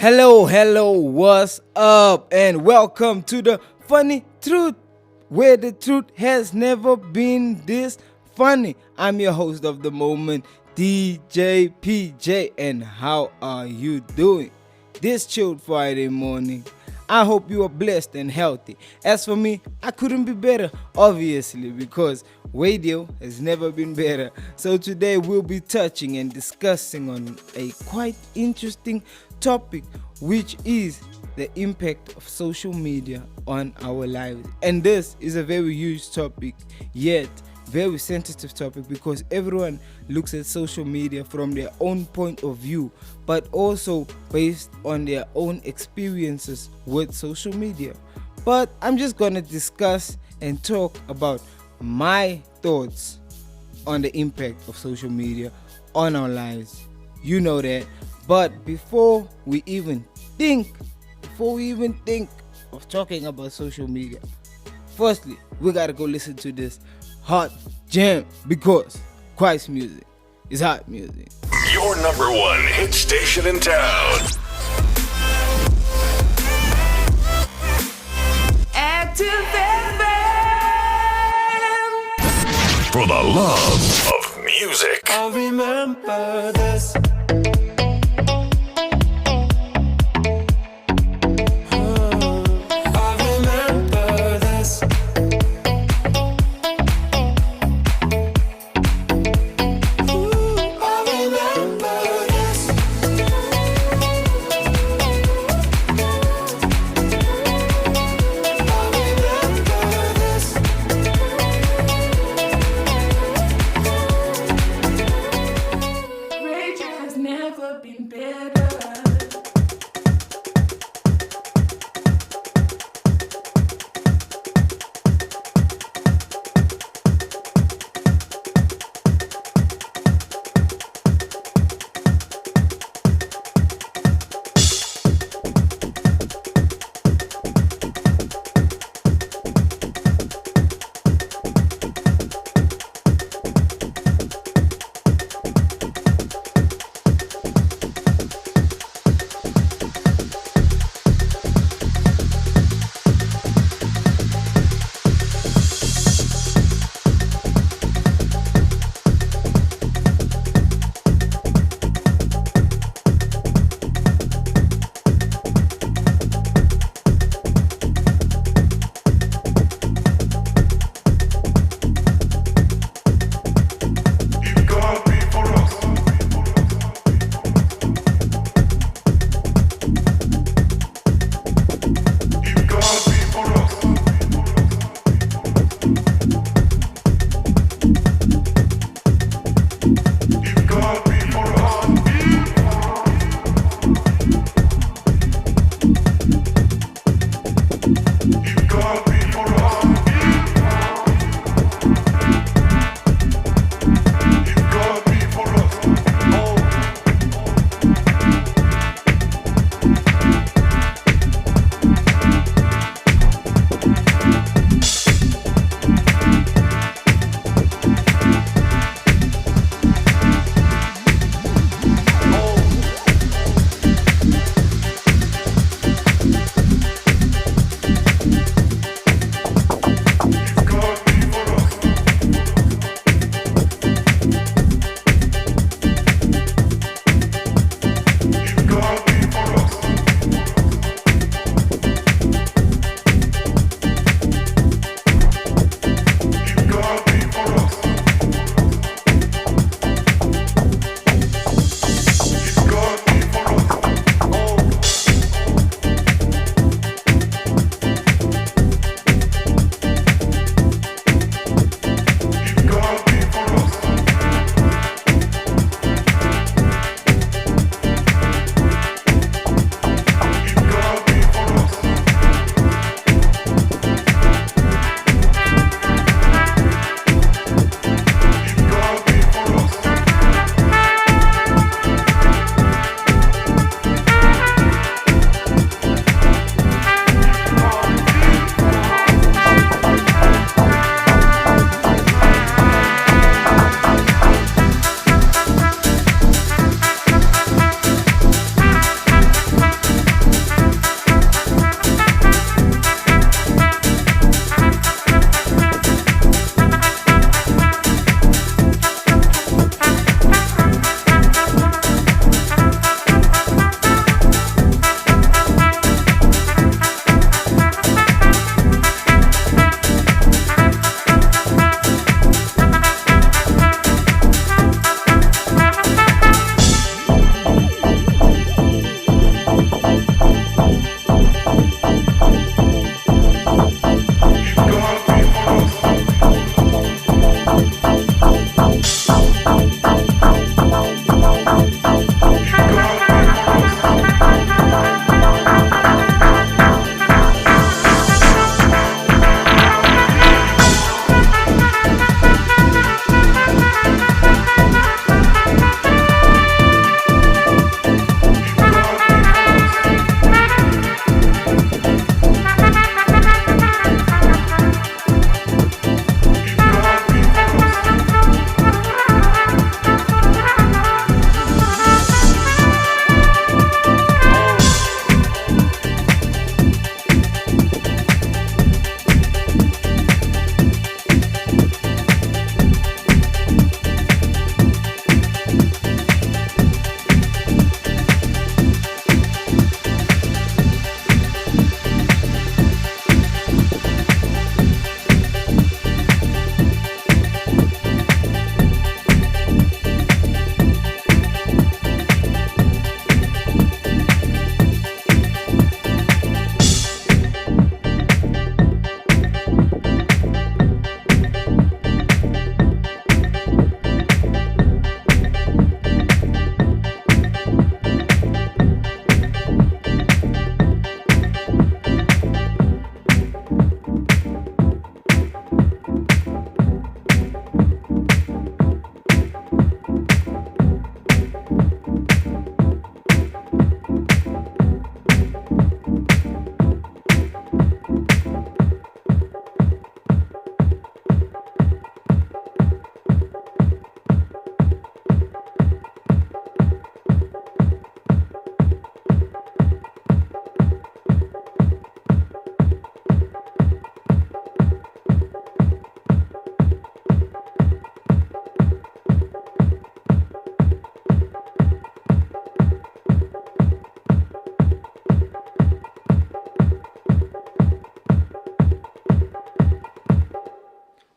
Hello, what's up? And welcome to the Funny Truth, where the truth has never been this funny. I'm your host of the moment, DJ PJ, and how are you doing this chilled Friday morning? I hope you are blessed and healthy. As for me, I couldn't be better, obviously, because radio has never been better. So today we'll be touching and discussing on a quite interesting topic, which is the impact of social media on our lives. And this is a very huge topic, yet very sensitive topic, because everyone looks at social media from their own point of view, but also based on their own experiences with social media. But I'm just gonna discuss and talk about my thoughts on the impact of social media on our lives. You know that. But before we even think of talking about social media, firstly, we gotta go listen to this hot jam, because Christ music is hot music. Your number one hit station in town. Active FM. For the love of music. I remember this.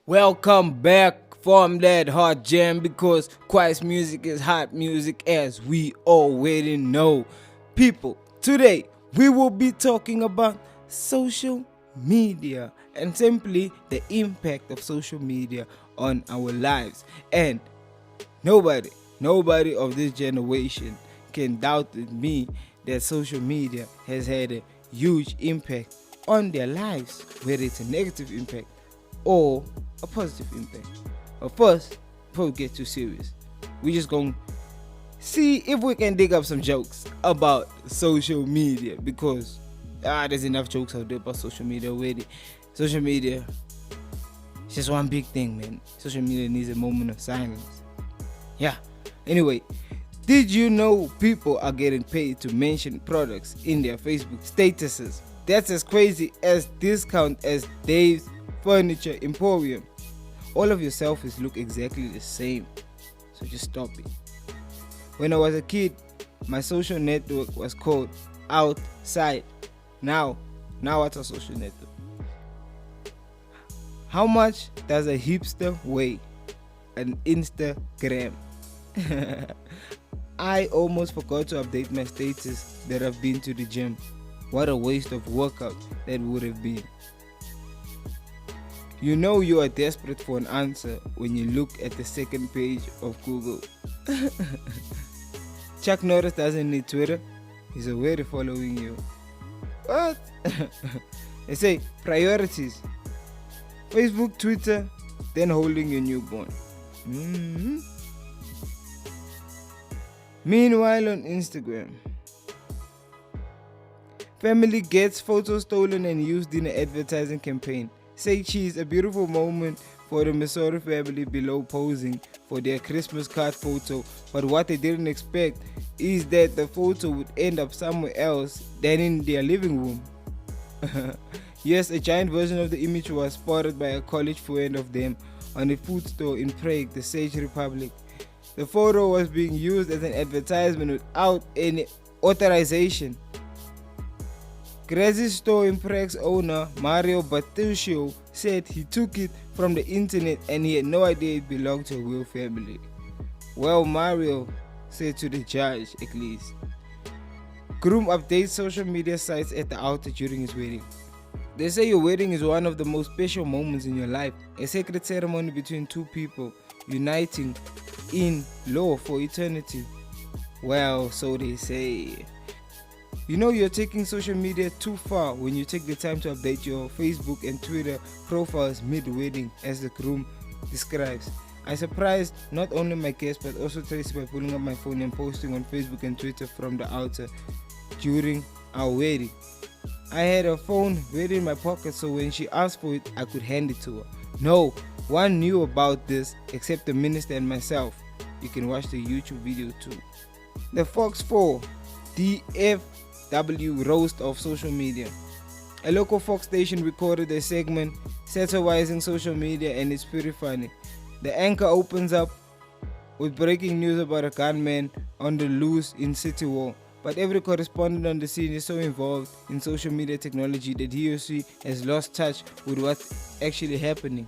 Welcome back from that hot jam because Quiet's music is hot music as we already know. People, today we will be talking about social media and simply the impact of social media on our lives. And nobody of this generation can doubt with me that social media has had a huge impact on their lives, whether it's a negative impact or a positive impact. But first, before we get too serious, we just gonna see if we can dig up some jokes about social media because there's enough jokes out there about social media already. Social media is just one big thing, man. Social media needs a moment of silence. Yeah. Anyway, did you know people are getting paid to mention products in their Facebook statuses? That's as crazy as discount as Dave's Furniture Emporium. All of your selfies look exactly the same, so just stop it. When I was a kid, my social network was called Outside. Now what's a social network? How much does a hipster weigh? An Instagram. I almost forgot to update my status that I've been to the gym. What a waste of workout that would have been. You know you are desperate for an answer when you look at the second page of Google. Chuck Norris doesn't need Twitter. He's already following you. What? They say priorities. Facebook, Twitter, then holding your newborn. Meanwhile on Instagram, family gets photos stolen and used in an advertising campaign. Say cheese, a beautiful moment for the Missouri family below posing for their Christmas card photo, but what they didn't expect is that the photo would end up somewhere else than in their living room. Yes, a giant version of the image was spotted by a college friend of them on a food store in Prague, the Czech Republic. The photo was being used as an advertisement without any authorization. Grazi's store in Prague's owner, Mario Batuccio, said he took it from the internet and he had no idea it belonged to a real family. Well, Mario said to the judge, at least. Groom updates social media sites at the altar during his wedding. They say your wedding is one of the most special moments in your life, a sacred ceremony between two people uniting in law for eternity. Well, so they say. You know you're taking social media too far when you take the time to update your Facebook and Twitter profiles mid-wedding, as the groom describes. I surprised not only my guests but also Tracy by pulling up my phone and posting on Facebook and Twitter from the altar during our wedding. I had her phone ready in my pocket, so when she asked for it, I could hand it to her. No one knew about this except the minister and myself. You can watch the YouTube video too. The Fox 4 DFW roast of social media. A local Fox station recorded a segment satirizing social media and it's pretty funny. The anchor opens up with breaking news about a gunman on the loose in City Wall. But every correspondent on the scene is so involved in social media technology that he or she has lost touch with what's actually happening.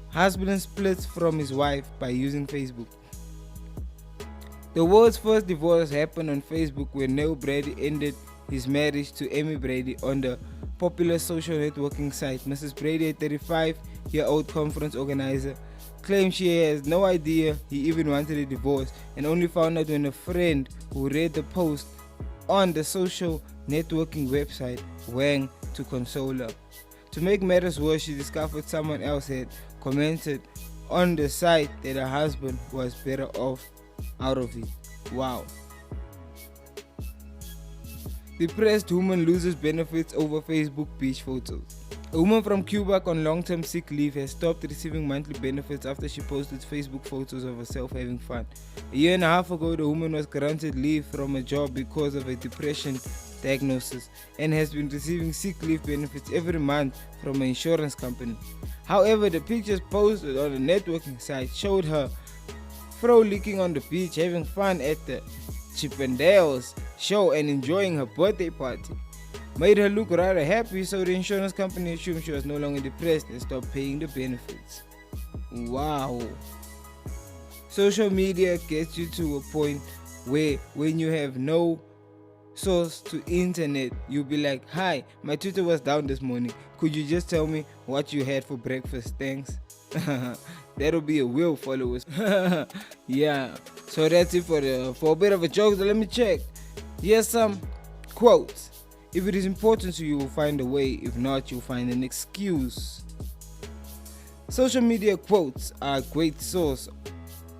Husband splits from his wife by using Facebook. The world's first divorce happened on Facebook when Neil Brady ended his marriage to Amy Brady on the popular social networking site. Mrs. Brady, a 35-year-old conference organizer, claimed she has no idea he even wanted a divorce and only found out when a friend who read the post on the social networking website rang to console her. To make matters worse, she discovered someone else had commented on the site that her husband was better off out of it. Wow. Depressed woman loses benefits over Facebook beach photos. A woman from Cuba on long-term sick leave has stopped receiving monthly benefits after she posted Facebook photos of herself having fun. A year and a half ago, the woman was granted leave from a job because of a depression diagnosis and has been receiving sick leave benefits every month from an insurance company. However, the pictures posted on the networking site showed her frolicking on the beach, having fun at the Chippendales show and enjoying her birthday party. Made her look rather happy, so the insurance company assumed she was no longer depressed and stopped paying the benefits. Wow. Social media gets you to a point where when you have no source to internet, you'll be like, hi, my Twitter was down this morning. Could you just tell me what you had for breakfast? Thanks. That'll be a will followers. Yeah. So that's it for a bit of a joke. So let me check. Here's some quotes. If it is important to you, you'll find a way. If not, you'll find an excuse. Social media quotes are a great source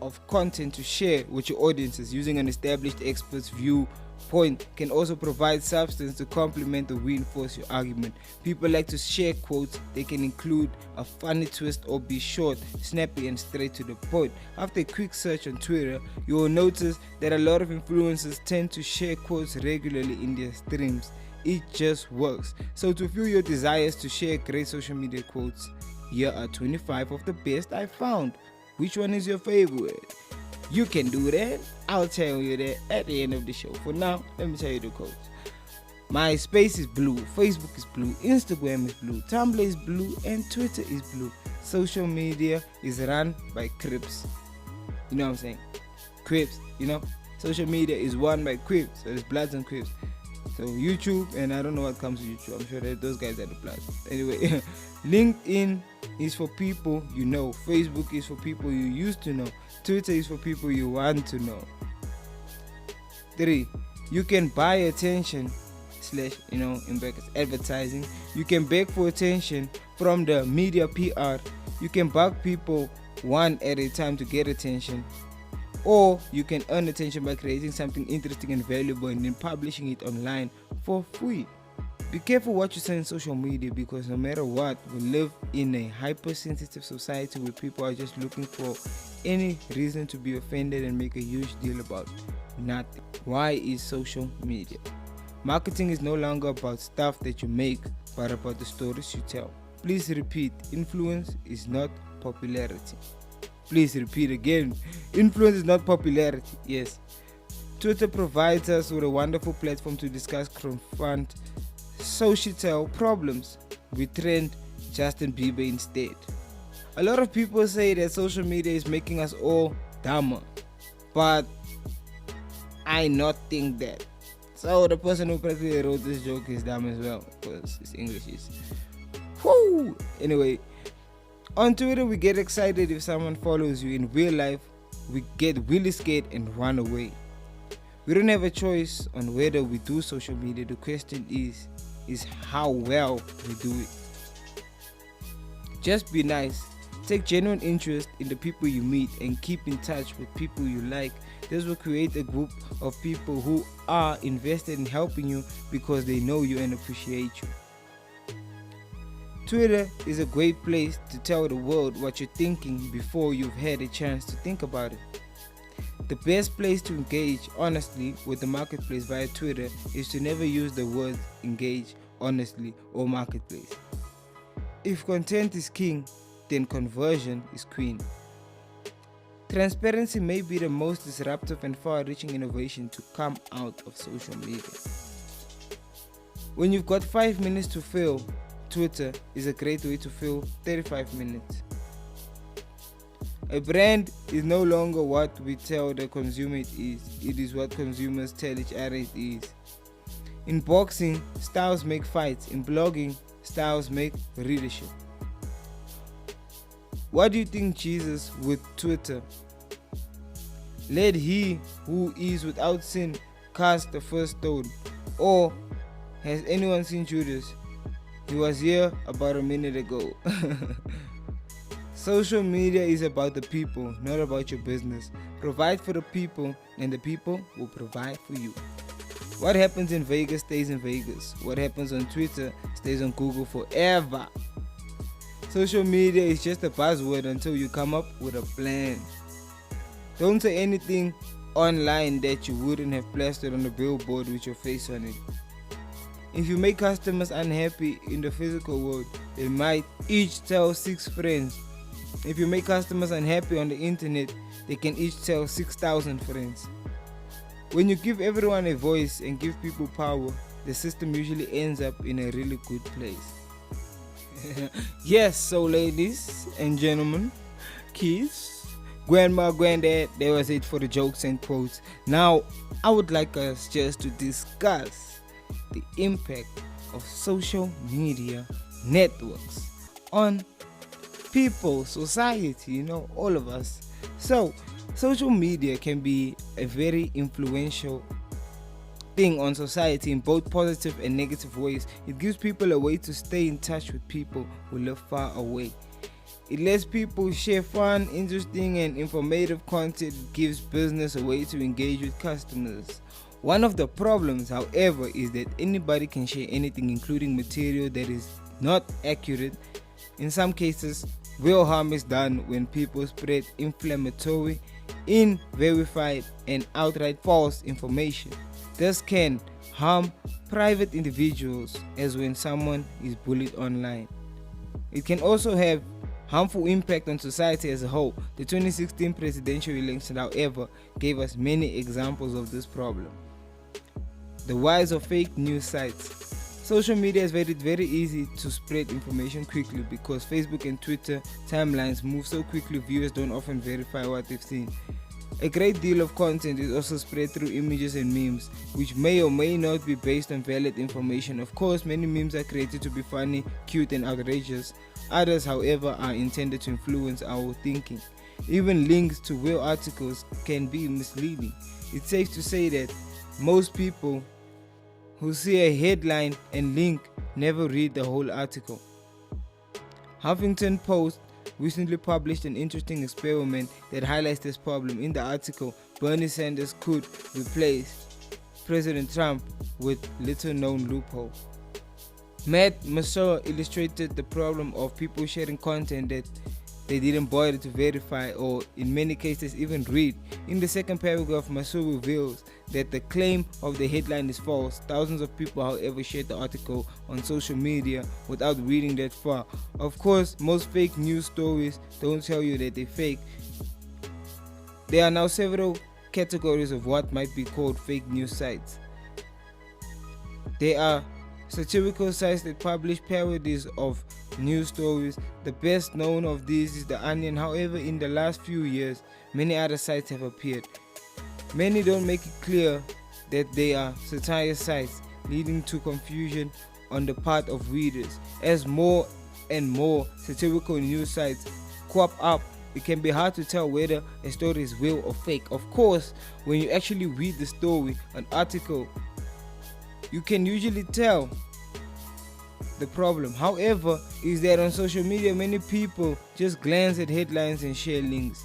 of content to share with your audiences. Using an established expert's viewpoint can also provide substance to complement or reinforce your argument. People like to share quotes. They can include a funny twist or be short, snappy, and straight to the point. After a quick search on Twitter, you will notice that a lot of influencers tend to share quotes regularly in their streams. It just works. So to fuel your desires to share great social media quotes, here are 25 of the best I found. Which one is your favorite? You can do that. I'll tell you that at the end of the show. For now, let me tell you the quotes. MySpace is blue, Facebook is blue, Instagram is blue, Tumblr is blue, and Twitter is blue. Social media is run by Crips. You know what I'm saying? Crips, you know? Social media is run by Crips. So there's Bloods and Crips. So YouTube, and I don't know what comes to YouTube. I'm sure that those guys are the Bloods. Anyway, LinkedIn is for people you know. Facebook is for people you used to know. Twitter is for people you want to know. 3. You can buy attention / in brackets advertising. You can beg for attention from the media PR. You can bug people one at a time to get attention. Or you can earn attention by creating something interesting and valuable and then publishing it online for free. Be careful what you say on social media, because no matter what, we live in a hypersensitive society where people are just looking for any reason to be offended and make a huge deal about nothing. Why is social media? Marketing is no longer about stuff that you make, but about the stories you tell. Please repeat, influence is not popularity. Please repeat again. Influence is not popularity. Yes. Twitter provides us with a wonderful platform to discuss, confront societal problems. We trend Justin Bieber instead. A lot of people say that social media is making us all dumber, but I not think that. So the person who practically wrote this joke is dumb as well, because his English is whoo. Anyway, on Twitter, we get excited if someone follows you. In real life, we get really scared and run away. We don't have a choice on whether we do social media. The question is how well we do it. Just be nice. Take genuine interest in the people you meet and keep in touch with people you like. This will create a group of people who are invested in helping you because they know you and appreciate you. Twitter is a great place to tell the world what you're thinking before you've had a chance to think about it. The best place to engage honestly with the marketplace via Twitter is to never use the words engage, honestly, or marketplace. If content is king, then conversion is queen. Transparency may be the most disruptive and far-reaching innovation to come out of social media. When you've got 5 minutes to fill, Twitter is a great way to fill 35 minutes. A brand is no longer what we tell the consumer it is what consumers tell each other it is. In boxing, styles make fights. In blogging, styles make readership. What do you think Jesus with Twitter? Let he who is without sin cast the first stone. Or has anyone seen Judas? He was here about a minute ago. Social media is about the people, not about your business. Provide for the people, and the people will provide for you. What happens in Vegas stays in Vegas. What happens on Twitter stays on Google forever. Social media is just a buzzword until you come up with a plan. Don't say anything online that you wouldn't have plastered on a billboard with your face on it. If you make customers unhappy in the physical world, they might each tell 6 friends. If you make customers unhappy on the internet, they can each tell 6,000 friends. When you give everyone a voice and give people power, the system usually ends up in a really good place. Yes, so ladies and gentlemen, kids, grandma, granddad, that was it for the jokes and quotes. Now, I would like us just to discuss the impact of social media networks on people, society, all of us. So, social media can be a very influential thing on society in both positive and negative ways. It gives people a way to stay in touch with people who live far away. It lets people share fun, interesting, and informative content. It gives business a way to engage with customers. One of the problems, however, is that anybody can share anything, including material that is not accurate. In some cases, real harm is done when people spread inflammatory, unverified, and outright false information. This can harm private individuals, as when someone is bullied online. It can also have harmful impact on society as a whole. The 2016 presidential election, however, gave us many examples of this problem. The rise of fake news sites. Social media has made it very easy to spread information quickly because Facebook and Twitter timelines move so quickly, viewers don't often verify what they've seen. A great deal of content is also spread through images and memes, which may or may not be based on valid information. Of course, many memes are created to be funny, cute, and outrageous. Others, however, are intended to influence our thinking. Even links to real articles can be misleading. It's safe to say that most people who see a headline and link never read the whole article. Huffington Post recently published an interesting experiment that highlights this problem. In the article, Bernie Sanders could replace President Trump with little known loophole. Matt Mercer illustrated the problem of people sharing content that they didn't bother to verify or in many cases even read. In the second paragraph, Mercer reveals that the claim of the headline is false. Thousands of people, however, shared the article on social media without reading that far. Of course, most fake news stories don't tell you that they're fake. There are now several categories of what might be called fake news sites. There are satirical sites that publish parodies of news stories. The best known of these is The Onion. However, in the last few years, many other sites have appeared. Many don't make it clear that they are satire sites, leading to confusion on the part of readers. As more and more satirical news sites crop up, it can be hard to tell whether a story is real or fake. Of course, when you actually read the story, an article, you can usually tell. The problem, however, is that on social media, many people just glance at headlines and share links.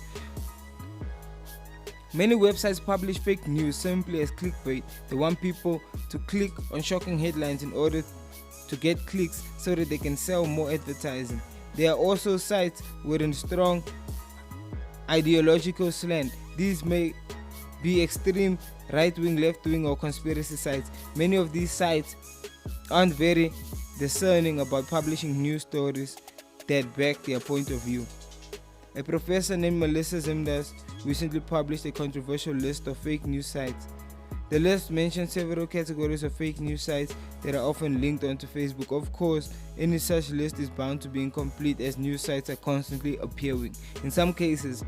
Many websites publish fake news simply as clickbait. They want people to click on shocking headlines in order to get clicks so that they can sell more advertising. There are also sites with a strong ideological slant. These may be extreme right-wing, left-wing, or conspiracy sites. Many of these sites aren't very discerning about publishing news stories that back their point of view. A professor named Melissa Zimdas recently published a controversial list of fake news sites. The list mentions several categories of fake news sites that are often linked onto Facebook. Of course, any such list is bound to be incomplete as news sites are constantly appearing. In some cases,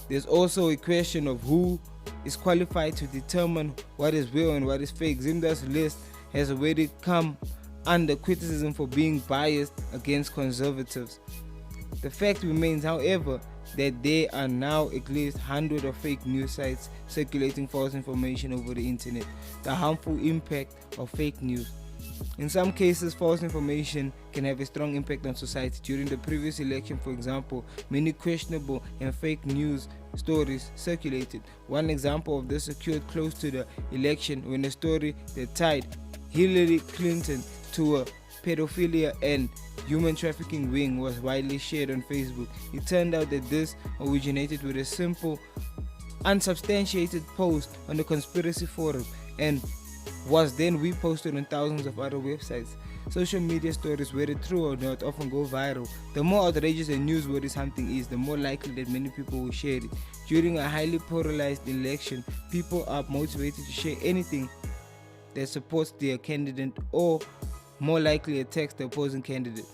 there's also a question of who is qualified to determine what is real and what is fake. Zimdas' list has already come under criticism for being biased against conservatives. The fact remains, however, that there are now at least hundreds of fake news sites circulating false information over the internet. The harmful impact of fake news. In some cases, false information can have a strong impact on society. During the previous election, for example, many questionable and fake news stories circulated. One example of this occurred close to the election when a story that tied Hillary Clinton to a pedophilia and human trafficking ring was widely shared on Facebook. It turned out that this originated with a simple, unsubstantiated post on the conspiracy forum and was then reposted on thousands of other websites. Social media stories, whether true or not, often go viral. The more outrageous and newsworthy something is, the more likely that many people will share it. During a highly polarized election, people are motivated to share anything that supports their candidate or more likely attacks the opposing candidate.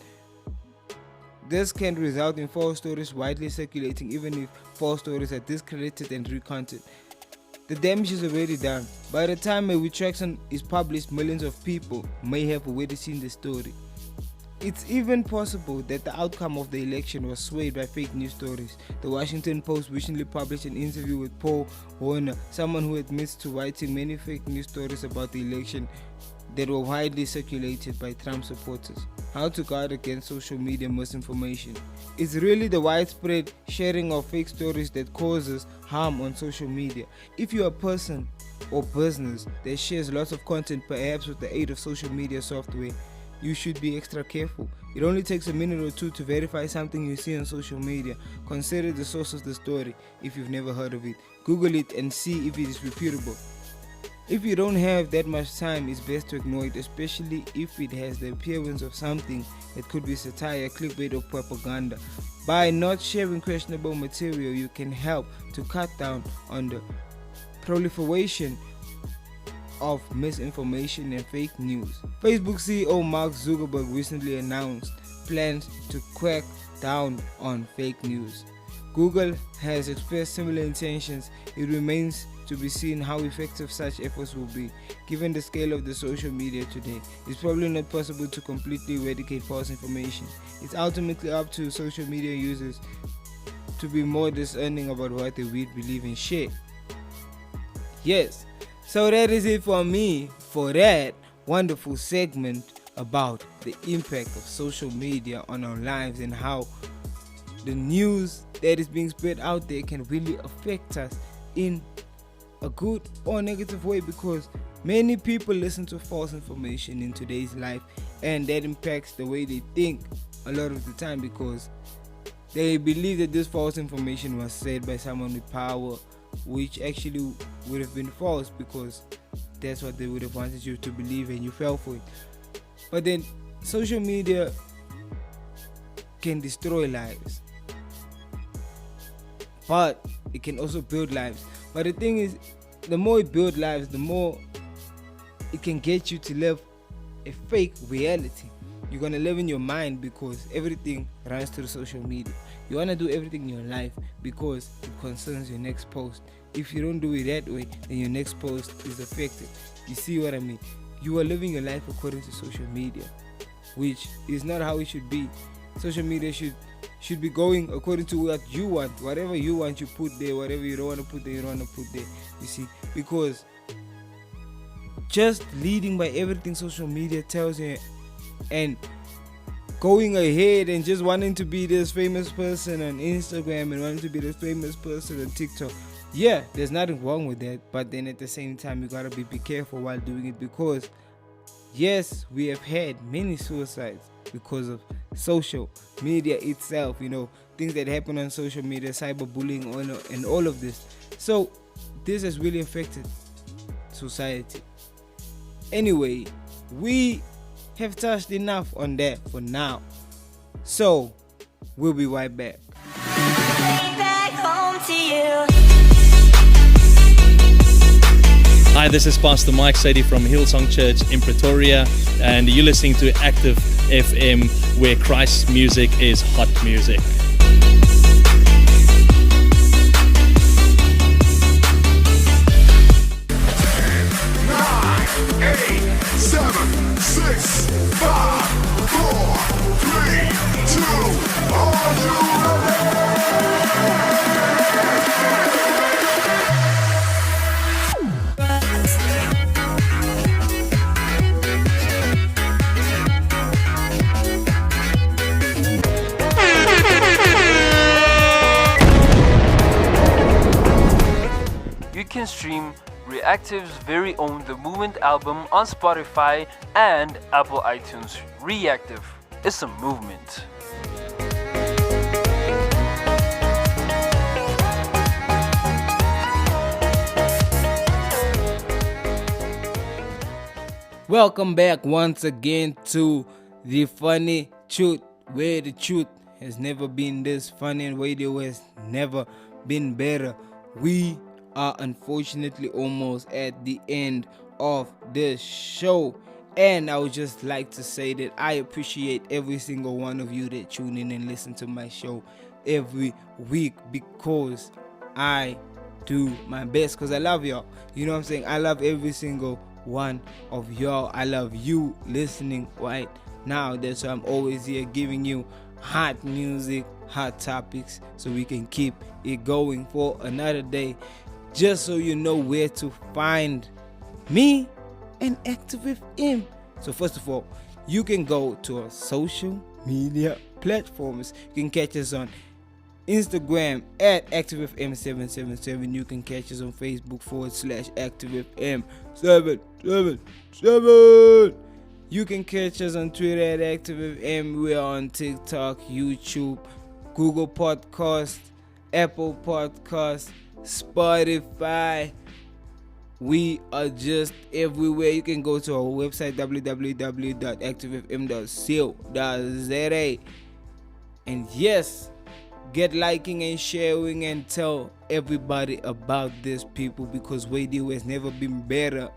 This can result in false stories widely circulating, even if false stories are discredited and recounted. The damage is already done. By the time a retraction is published, millions of people may have already seen the story. It's even possible that the outcome of the election was swayed by fake news stories. The Washington Post recently published an interview with Paul Warner, someone who admits to writing many fake news stories about the election that were widely circulated by Trump supporters. How to guard against social media misinformation. It's really the widespread sharing of fake stories that causes harm on social media. If you're a person or business that shares lots of content, perhaps with the aid of social media software, you should be extra careful. It only takes a minute or two to verify something you see on social media. Consider the source of the story if you've never heard of it. Google it and see if it is reputable. If you don't have that much time, it's best to ignore it, especially if it has the appearance of something that could be satire, clickbait, or propaganda. By not sharing questionable material, you can help to cut down on the proliferation of misinformation and fake news. Facebook CEO Mark Zuckerberg recently announced plans to crack down on fake news. Google has expressed similar intentions. It remains to be seen how effective such efforts will be. Given the scale of the social media today, it's probably not possible to completely eradicate false information. It's ultimately up to social media users to be more discerning about what they read, believe, and share. Yes, so that is it for me for that wonderful segment about the impact of social media on our lives and how the news that is being spread out there can really affect us in a good or negative way, because many people listen to false information in today's life, and that impacts the way they think a lot of the time, because they believe that this false information was said by someone with power, which actually would have been false, because that's what they would have wanted you to believe and you fell for it. But then social media can destroy lives, but it can also build lives. But the thing is, the more it builds lives, the more it can get you to live a fake reality. You're gonna live in your mind because everything runs through social media. You wanna do everything in your life because it concerns your next post. If you don't do it that way, then your next post is affected. You see what I mean? You are living your life according to social media, which is not how it should be. Social media should be going according to what you want. Whatever you want, you put there. Whatever you don't want to put there, you don't want to put there. You see, because just leading by everything social media tells you and going ahead and just wanting to be this famous person on Instagram and wanting to be this famous person on TikTok, yeah, there's nothing wrong with that. But then at the same time, you gotta be careful while doing it, because yes, we have had many suicides because of social media itself, things that happen on social media, cyberbullying, and all of this. So this has really affected society. Anyway, we have touched enough on that for now. So we'll be right back. Back home to you. Hi, this is Pastor Mike Sadie from Hillsong Church in Pretoria, and you're listening to Active FM, where Christ's music is hot music. 7, 6, 5, 4, 3, 2, are you You can stream Reactive's very own The Movement album on Spotify and Apple iTunes. Reactive is a movement. Welcome back once again to The Funny Truth, where the truth has never been this funny and radio has never been better. We are unfortunately almost at the end of this show, And I would just like to say that I appreciate every single one of you that tune in and listen to my show every week, because I do my best, because I love y'all. You know what I'm saying? I love every single one of y'all. I love you listening right now. That's why I'm always here giving you hot music, hot topics, so we can keep it going for another day. Just so you know where to find me and Active FM. So first of all, you can go to our social media platforms. You can catch us on Instagram at ActiveFM777. You can catch us on Facebook /ActiveFM777. You can catch us on Twitter at ActiveFM. We are on TikTok, YouTube, Google Podcast, Apple Podcast, Spotify. We are just everywhere. You can go to our website www.activefm.co.za. And yes, get liking and sharing and tell everybody about this, people, because radio has never been better.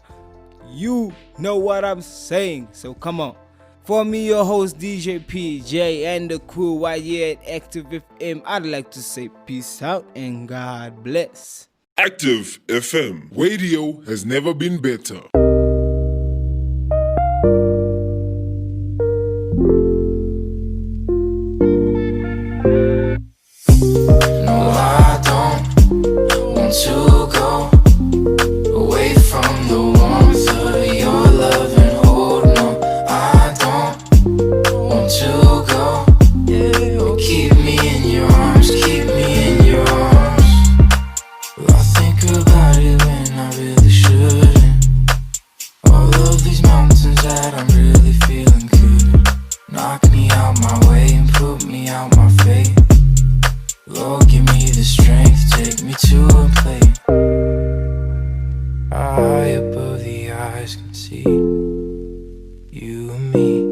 You know what I'm saying, so come on. For me, your host DJ PJ and the crew right here at Active FM, I'd like to say peace out and God bless. Active FM. Radio has never been better. No, I don't want to go away from the warmth of your love and hold. No, I don't want to go. Keep me in your arms, keep me in your arms. Well, I think about it when I really shouldn't. All of these mountains that I'm really feeling could knock me out my way and put me out my fate. Lord, give me the strength, take me to a place high above the eyes can see you and me.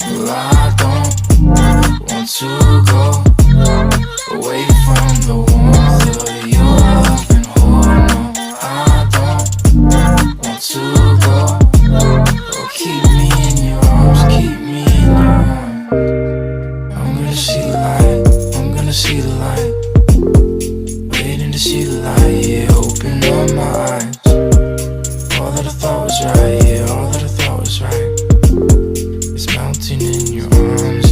Well, I don't want to go away from the warmth of your love and hold. No, I don't want to go. Oh, keep me in your arms, keep me in your arms. I'm gonna see the light, I'm gonna see the light. Waiting to see the light, yeah, open up my eyes. All that I thought was right, yeah, all that I thought was right. It's melting in your arms.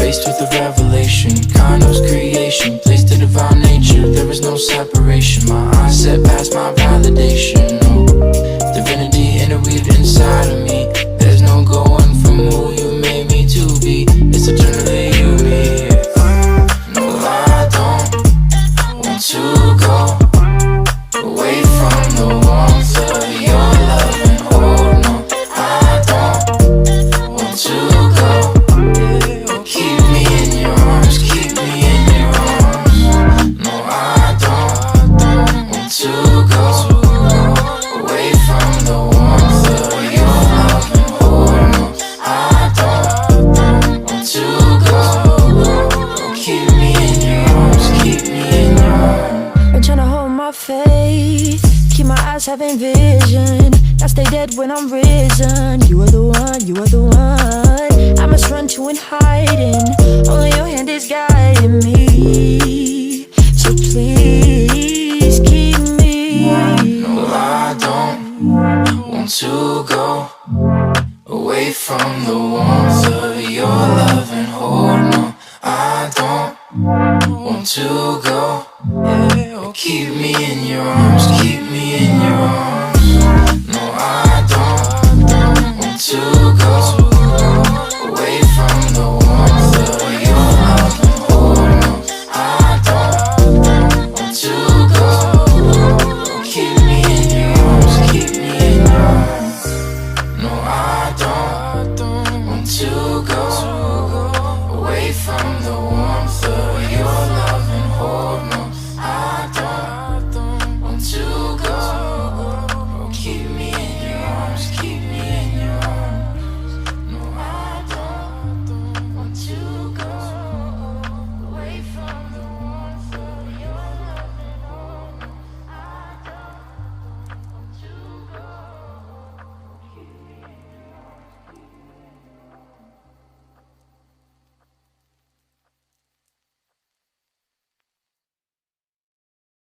Faced with a revelation, Kano's creation, placed to divine nature, there is no separation. My eyes set past my validation, no divinity interweaved inside of me. There's no going from who you made me to be. It's eternally you, me. No, I don't want to go away from the warmth of your love and hold. No, I don't want to go. Keep me in your arms, keep me in your arms. No, I don't want to go away from the warmth of your love and hold. No, I don't want to go. Keep me in your arms, keep me in your arms. I'm tryna hold my faith, keep my eyes having vision. I stay dead when I'm risen. You are the one, you are the one. I must run to and hiding. Only your hand is guiding me. So please keep me. No, I don't want to go away from the warmth of your love and hold. No, I don't want to go. Keep me in your arms, keep me in your arms.